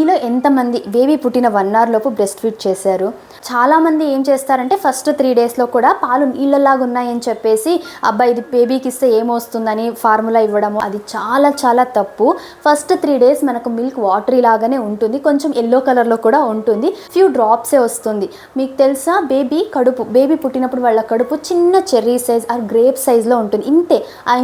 మీలో ఎంతమంది బేబీ పుట్టిన 1 hour లోపు బ్రెస్ట్ ఫీడ్ చేశారు? చాలామంది ఏం చేస్తారంటే ఫస్ట్ 3 daysలో కూడా పాలు నీళ్ళలాగా ఉన్నాయని చెప్పేసి అబ్బాయి ఇది బేబీకి ఇస్తే ఏమొస్తుందని ఫార్ములా ఇవ్వడము, అది చాలా చాలా తప్పు. ఫస్ట్ 3 days మనకు మిల్క్ వాటరీ లాగానే ఉంటుంది, కొంచెం ఎల్లో కలర్లో కూడా ఉంటుంది, ఫ్యూ డ్రాప్సే వస్తుంది. మీకు తెలుసా బేబీ పుట్టినప్పుడు వాళ్ళ కడుపు చిన్న చెర్రీ సైజ్ ఆర్ గ్రేప్ సైజ్లో ఉంటుంది.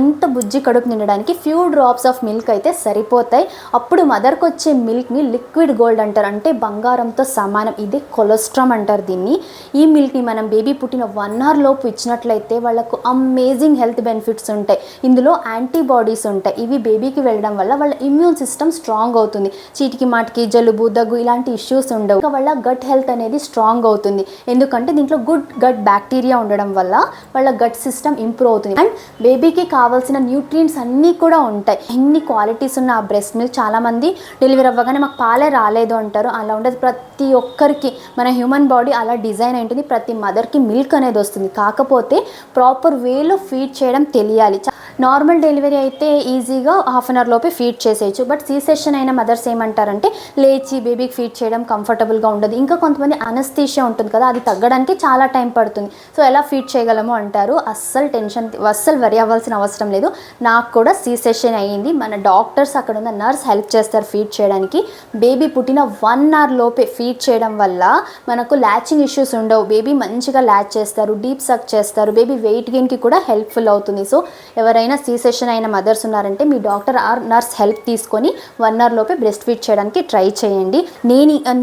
ఇంత బుజ్జి కడుపు నిండడానికి ఫ్యూ డ్రాప్స్ ఆఫ్ మిల్క్ అయితే సరిపోతాయి. అప్పుడు మదర్కి వచ్చే మిల్క్ని లిక్విడ్ గోల్డ్ అంటారు, అంటే బంగారంతో సమానం. ఇది కొలెస్ట్రాల్ అంటారు దీన్ని. ఈ మిల్క్ని మనం బేబీ పుట్టిన 1 hour లోపు ఇచ్చినట్లయితే వాళ్ళకు అమేజింగ్ హెల్త్ బెనిఫిట్స్ ఉంటాయి. ఇందులో యాంటీబాడీస్ ఉంటాయి. ఇవి బేబీకి వెళ్ళడం వల్ల వాళ్ళ ఇమ్యూన్ సిస్టమ్ స్ట్రాంగ్ అవుతుంది. చీటికి మాటికి జలుబు దగ్గు ఇలాంటి ఇష్యూస్ ఉండవు. ఇంకా వాళ్ళ గట్ హెల్త్ అనేది స్ట్రాంగ్ అవుతుంది, ఎందుకంటే దీంట్లో గుడ్ గట్ బ్యాక్టీరియా ఉండడం వల్ల వాళ్ళ గట్ సిస్టమ్ ఇంప్రూవ్ అవుతుంది. అండ్ బేబీకి కావాల్సిన న్యూట్రియంట్స్ అన్నీ కూడా ఉంటాయి. ఎన్ని క్వాలిటీస్ ఉన్న ఆ బ్రెస్ట్ మిల్క్, చాలామంది డెలివరీ అవ్వగానే మాకు పాలే రాలేదు అంటారు. అలా ఉండదు. ప్రతి ఒక్కరికి మన హ్యూమన్ బాడీ అలా డిజైన్ ఉంటుంది. ప్రతి మదర్కి మిల్క్ అనేది వస్తుంది, కాకపోతే ప్రాపర్ వేలో ఫీడ్ చేయడం తెలియాలి. నార్మల్ డెలివరీ అయితే ఈజీగా 1/2 hour లోపే ఫీడ్ చేసేయచ్చు. బట్ సీ సెక్షన్ అయిన మదర్స్ ఏమంటారంటే లేచి బేబీకి ఫీడ్ చేయడం కంఫర్టబుల్గా ఉండదు. ఇంకా కొంతమంది అనస్థీషియా ఉంటుంది కదా, అది తగ్గడానికి చాలా టైం పడుతుంది. సో ఎలా ఫీడ్ చేయగలము అంటారు. అస్సలు వరి అవ్వాల్సిన అవసరం లేదు. నాకు కూడా సీ సెక్షన్ అయ్యింది. మన డాక్టర్స్, అక్కడ ఉన్న నర్స్ హెల్ప్ చేస్తారు ఫీడ్ చేయడానికి. బేబీ పుట్టిన 1 hour లోపే ఫీడ్ చేయడం వల్ల మనకు లాచింగ్ ఇష్యూస్ ఉండవు. బేబీ మంచిగా లాచ్ చేస్తారు, డీప్ సక్ చేస్తారు. బేబీ వెయిట్ గెయిన్కి కూడా హెల్ప్ఫుల్ అవుతుంది. సో ఎవరైనా సీ సెక్షన్ అయిన మదర్స్ ఉన్నారంటే మీ డాక్టర్ ఆర్ నర్స్ హెల్ప్ తీసుకొని 1 hour లోపే బ్రెస్ట్ ఫీడ్ చేయడానికి ట్రై చేయండి.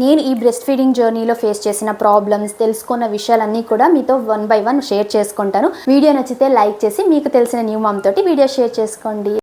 నేను ఈ బ్రెస్ట్ ఫీడింగ్ జర్నీలో ఫేస్ చేసిన ప్రాబ్లమ్స్, తెలుసుకున్న విషయాలన్నీ కూడా మీతో 1 by 1 షేర్ చేసుకుంటాను. వీడియో నచ్చితే లైక్ చేసి మీకు తెలిసిన న్యూ మామ్ తోటి వీడియో షేర్ చేసుకోండి.